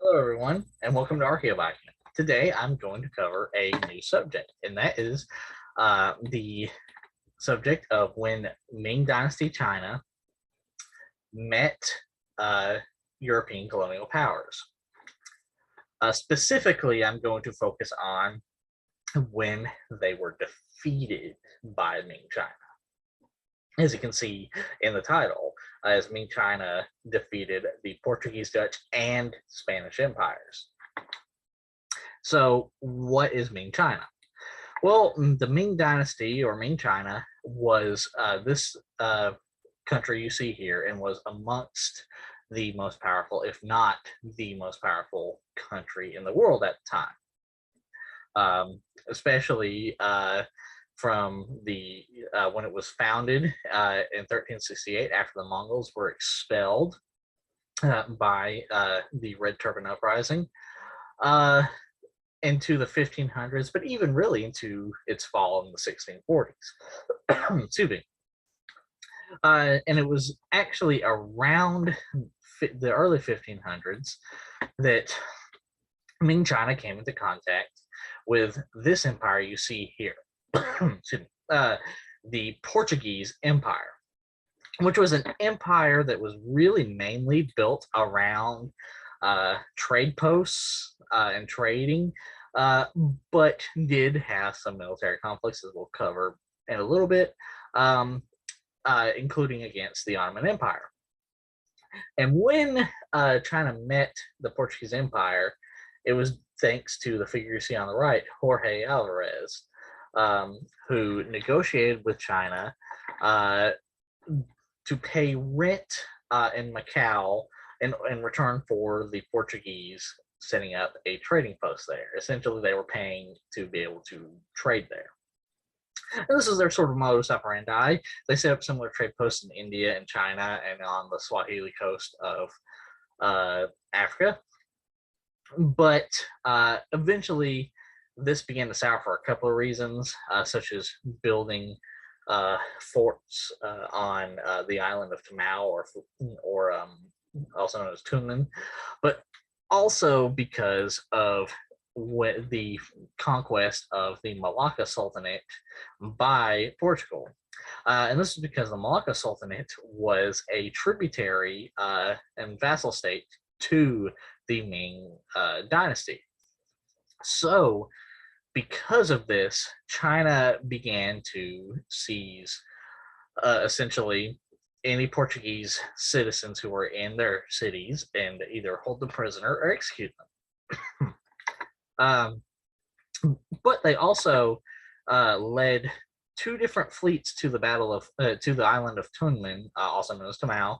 Hello, everyone, and welcome to Archaeobiking. Today, I'm going to cover a new subject, and that is the subject of when Ming Dynasty China met uh, European colonial powers. Specifically, I'm going to focus on when they were defeated by Ming China. As you can see in the title, as Ming China defeated the Portuguese, Dutch, and Spanish empires. So, what is Ming China? Well, the Ming Dynasty or Ming China was this country you see here and was amongst the most powerful, if not the most powerful country in the world at the time, especially from the when it was founded in 1368 after the Mongols were expelled by the Red Turban Uprising. Into the 1500s, but even really into its fall in the 1640s. Excuse me. And it was actually around the early 1500s that Ming China came into contact with this empire you see here, excuse me, the Portuguese Empire, which was an empire that was really mainly built around trade posts and trading, but did have some military conflicts, as we'll cover in a little bit, including against the Ottoman Empire. And when China met the Portuguese Empire, it was thanks to the figure you see on the right, Jorge Alvarez, who negotiated with China to pay rent in Macau in return for the Portuguese setting up a trading post there. Essentially, they were paying to be able to trade there. And this is their sort of modus operandi. They set up similar trade posts in India and China and on the Swahili coast of Africa. But eventually, this began to sour for a couple of reasons, such as building forts on the island of Tamau, or also known as Tuman, but also because of the conquest of the Malacca Sultanate by Portugal. And this is because the Malacca Sultanate was a tributary and vassal state to the Ming Dynasty. So, because of this, China began to seize essentially any Portuguese citizens who were in their cities and either hold them prisoner or execute them. But they also led two different fleets to the island of Tuman, also known as Tamau,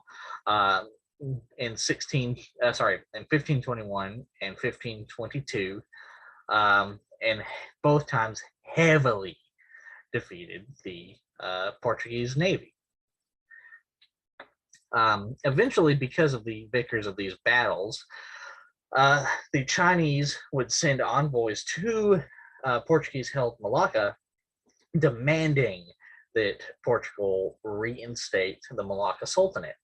in 1521 and 1522, and both times heavily defeated the Portuguese navy. Eventually, because of the victors of these battles, the Chinese would send envoys to Portuguese-held Malacca, demanding that Portugal reinstate the Malacca Sultanate.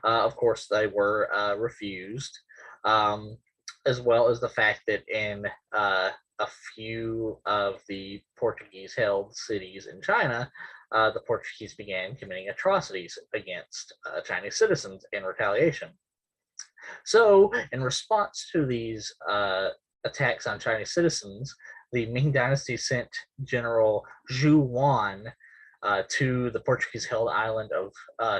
Of course, they were refused, as well as the fact that in a few of the Portuguese-held cities in China, the Portuguese began committing atrocities against Chinese citizens in retaliation. So, in response to these attacks on Chinese citizens, the Ming Dynasty sent General Zhu Wan to the Portuguese-held island of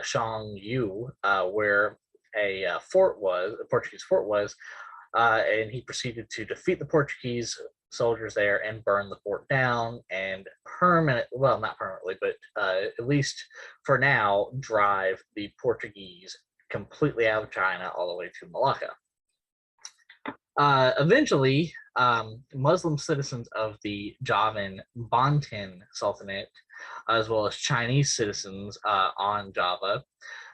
Shangyu, where a Portuguese fort was, and he proceeded to defeat the Portuguese soldiers there and burn the fort down and not permanently, but at least for now, drive the Portuguese completely out of China all the way to Malacca. Eventually, Muslim citizens of the Javan Banten Sultanate, as well as Chinese citizens on Java,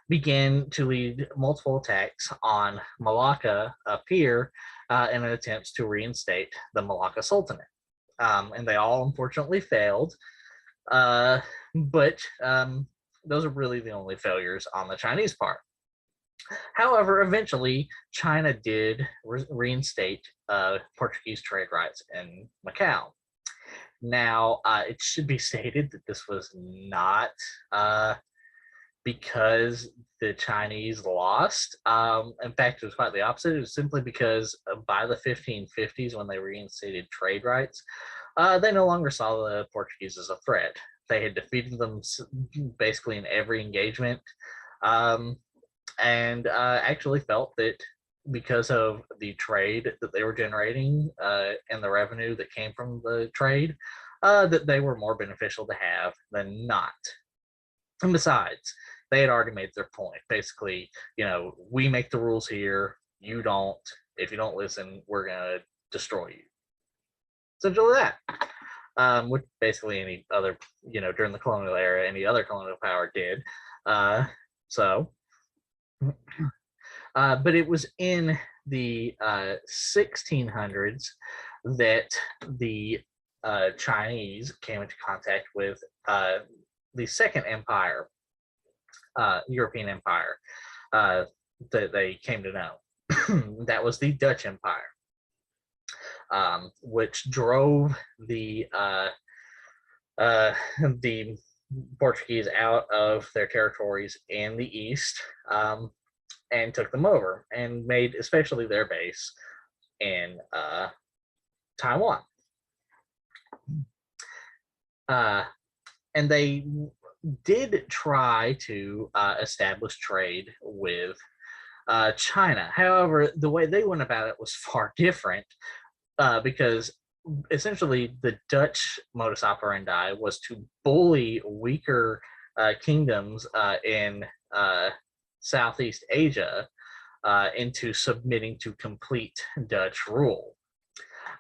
began to lead multiple attacks on Malacca up here in an attempt to reinstate the Malacca Sultanate. And they all unfortunately failed, but those are really the only failures on the Chinese part. However, eventually, China did reinstate Portuguese trade rights in Macau. Now, it should be stated that this was not uh, because the Chinese lost. In fact, it was quite the opposite. It was simply because by the 1550s, when they reinstated trade rights, they no longer saw the Portuguese as a threat. They had defeated them basically in every engagement, um, and actually felt that because of the trade that they were generating and the revenue that came from the trade, that they were more beneficial to have than not. And besides, they had already made their point. Basically, we make the rules here. You don't. If you don't listen, we're going to destroy you. Essentially that. Which basically any other, during the colonial era, any other colonial power did. So, but it was in the 1600s that the Chinese came into contact with the Second Empire, European Empire, that they came to know. That was the Dutch Empire, which drove the Portuguese out of their territories in the east, and took them over and made especially their base in Taiwan. And they did try to establish trade with China. However, the way they went about it was far different, because essentially the Dutch modus operandi was to bully weaker kingdoms in Southeast Asia into submitting to complete Dutch rule.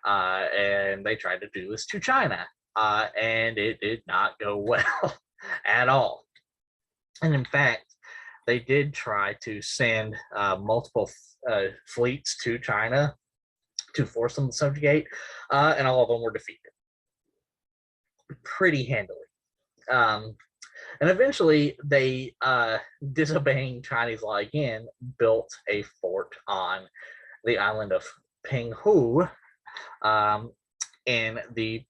And they tried to do this to China, and it did not go well at all. And in fact, they did try to send multiple fleets to China to force them to subjugate, and all of them were defeated pretty handily. And eventually, they, disobeying Chinese law again, built a fort on the island of Penghu, in the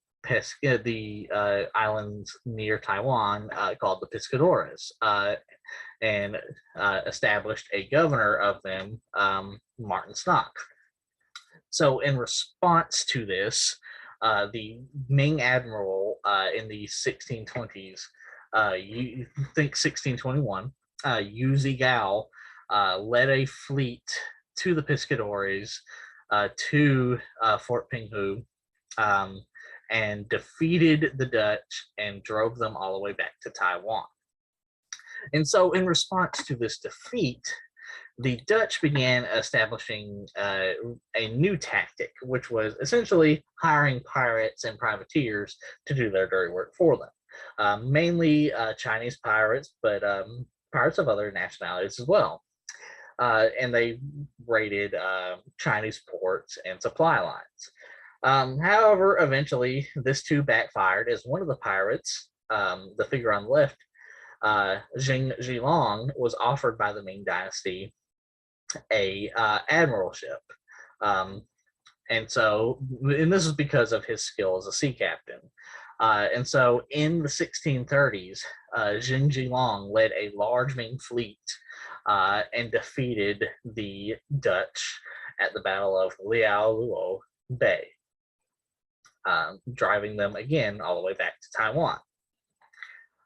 islands near Taiwan, called the Pescadores, and established a governor of them, Martin Stock. So, in response to this, the Ming admiral in the 1620s, you think 1621, Yu Zhigao led a fleet to the Pescadores, to Fort Penghu, and defeated the Dutch and drove them all the way back to Taiwan. And so, in response to this defeat, the Dutch began establishing a new tactic, which was essentially hiring pirates and privateers to do their dirty work for them. Mainly Chinese pirates, but pirates of other nationalities as well. And they raided Chinese ports and supply lines. However, eventually, this too backfired as one of the pirates, the figure on the left, Jing Zhilong, was offered by the Ming Dynasty a admiralship. And this is because of his skill as a sea captain. And so in the 1630s, Jing Zhilong led a large Ming fleet and defeated the Dutch at the Battle of Liaoluo Bay, driving them again all the way back to Taiwan.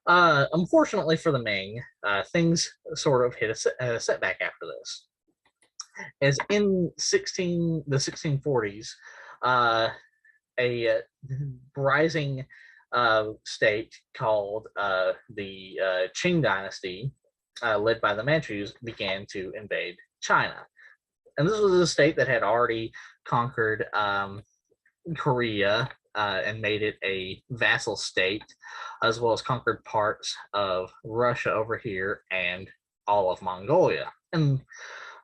Unfortunately for the Ming, things sort of hit a setback after this. As in the 1640s, a rising state called the Qing Dynasty, led by the Manchus, began to invade China. And this was a state that had already conquered Korea and made it a vassal state, as well as conquered parts of Russia over here and all of Mongolia. And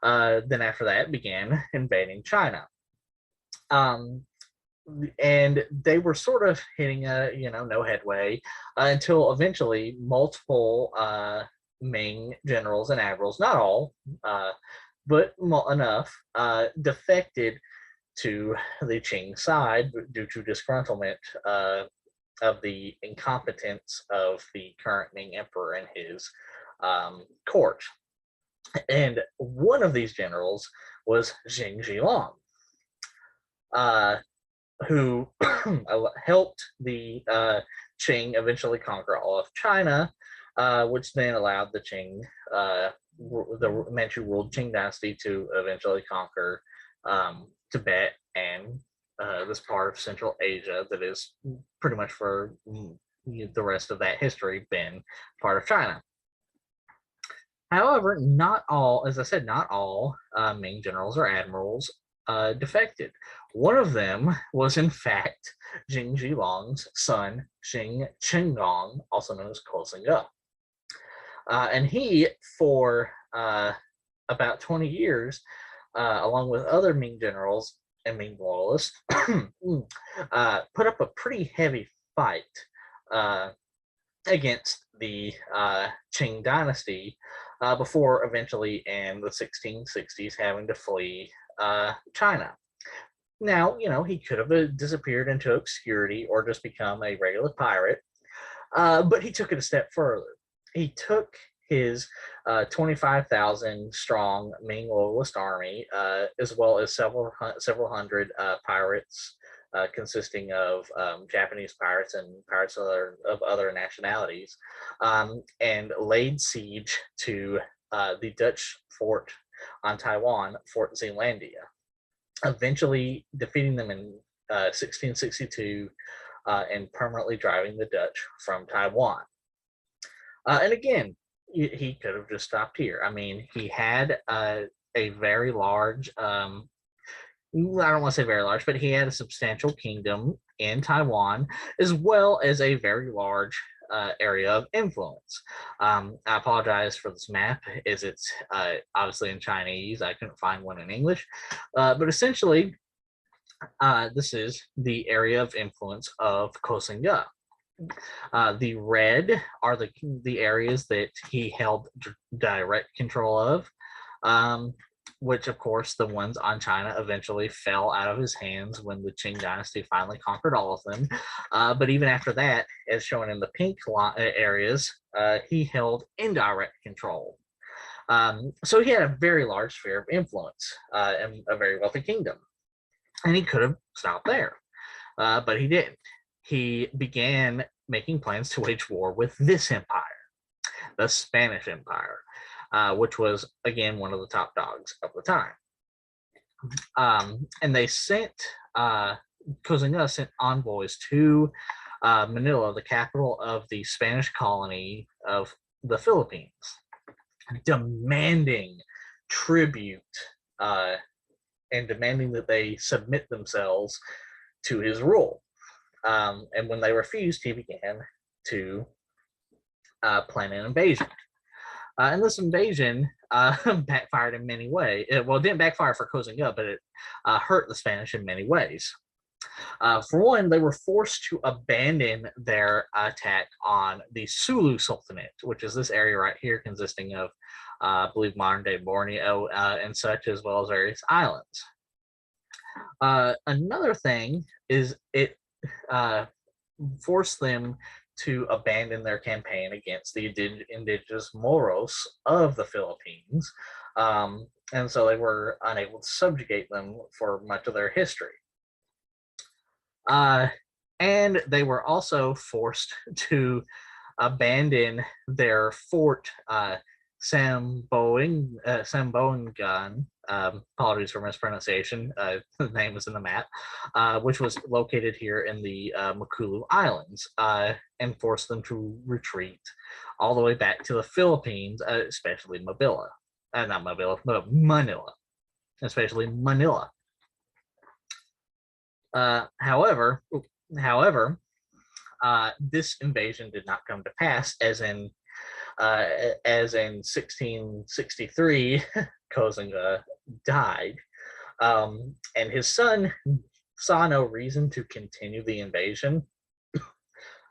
then after that began invading China. And they were sort of hitting no headway until eventually multiple Ming generals and admirals, not all, but enough, defected to the Qing side due to disgruntlement of the incompetence of the current Ming emperor and his court. And one of these generals was Jing Zhilong, who helped the Qing eventually conquer all of China, which then allowed the Qing, the Manchu-ruled Qing Dynasty, to eventually conquer Tibet and this part of Central Asia that is pretty much for the rest of that history been part of China. However, not all, as I said, not all Ming generals or admirals defected. One of them was, in fact, Jing Zhilong's son, Chengdong, also known as Koxinga. And he, for about 20 years, along with other Ming generals and Ming loyalists, put up a pretty heavy fight against the Qing Dynasty before eventually in the 1660s having to flee China. Now, he could have disappeared into obscurity or just become a regular pirate, but he took it a step further. He took his 25,000 strong Ming loyalist army, as well as several hundred pirates consisting of Japanese pirates and pirates of other nationalities, and laid siege to the Dutch fort on Taiwan, Fort Zeelandia, eventually defeating them in 1662 and permanently driving the Dutch from Taiwan. And again, he could have just stopped here. I mean, he had a very large, I don't want to say very large, but he had a substantial kingdom in Taiwan, as well as a very large area of influence. I apologize for this map, as it's obviously in Chinese. I couldn't find one in English. But essentially, this is the area of influence of Koxinga. The red are the areas that he held direct control of, which, of course, the ones on China eventually fell out of his hands when the Qing Dynasty finally conquered all of them. But even after that, as shown in the pink areas, he held indirect control. So he had a very large sphere of influence and a very wealthy kingdom. And he could have stopped there, but he didn't. He began making plans to wage war with this empire, the Spanish Empire, which was, again, one of the top dogs of the time. And they sent, Koxinga sent envoys to Manila, the capital of the Spanish colony of the Philippines, demanding tribute and demanding that they submit themselves to his rule. And when they refused, he began to plan an invasion. And this invasion backfired in many ways. Well, it didn't backfire for Koxinga, but it hurt the Spanish in many ways. For one, they were forced to abandon their attack on the Sulu Sultanate, which is this area right here, consisting of, I believe, modern-day Borneo and such, as well as various islands. Another thing is it forced them to abandon their campaign against the indigenous Moros of the Philippines, and so they were unable to subjugate them for much of their history. And they were also forced to abandon their fort, Samboangan, apologies for mispronunciation, the name is in the map, which was located here in the Macau Islands, and forced them to retreat all the way back to the Philippines, especially Manila, not Manila, but Manila, especially Manila. However, this invasion did not come to pass, as in 1663, Koxinga died, and his son saw no reason to continue the invasion,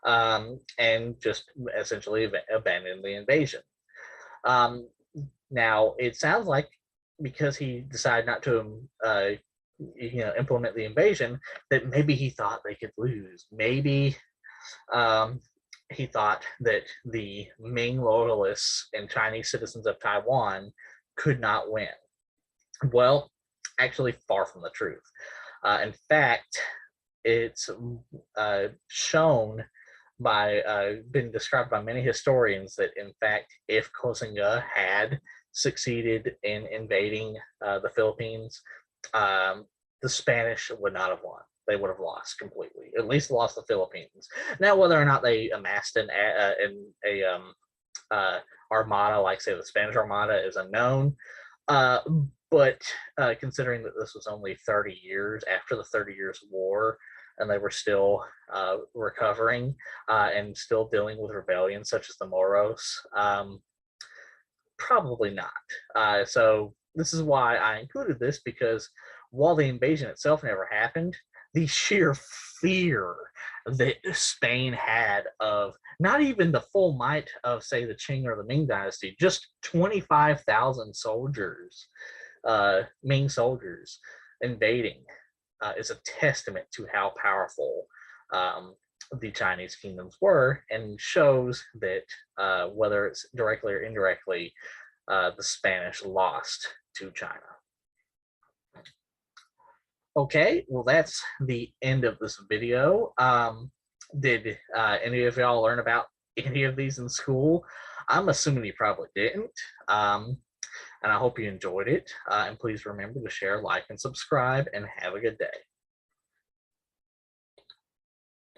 and just essentially abandoned the invasion. Now, it sounds like because he decided not to implement the invasion, that maybe he thought they could lose. Maybe he thought that the Ming loyalists and Chinese citizens of Taiwan could not win. Well, actually, far from the truth. In fact, it's shown by been described by many historians that, in fact, if Koxinga had succeeded in invading the Philippines, the Spanish would not have won. They would have lost completely, at least lost the Philippines. Now, whether or not they amassed an armada, like say the Spanish Armada, is unknown. But considering that this was only 30 years after the 30 Years War, and they were still recovering and still dealing with rebellions such as the Moros, probably not. So this is why I included this, because while the invasion itself never happened, the sheer fear that Spain had of not even the full might of, say, the Qing or the Ming Dynasty, just 25,000 soldiers, Ming soldiers invading, is a testament to how powerful the Chinese kingdoms were, and shows that whether it's directly or indirectly, the Spanish lost to China. Okay, well, that's the end of this video. Did any of y'all learn about any of these in school? I'm assuming you probably didn't. And I hope you enjoyed it. And please remember to share, like, and subscribe, and have a good day.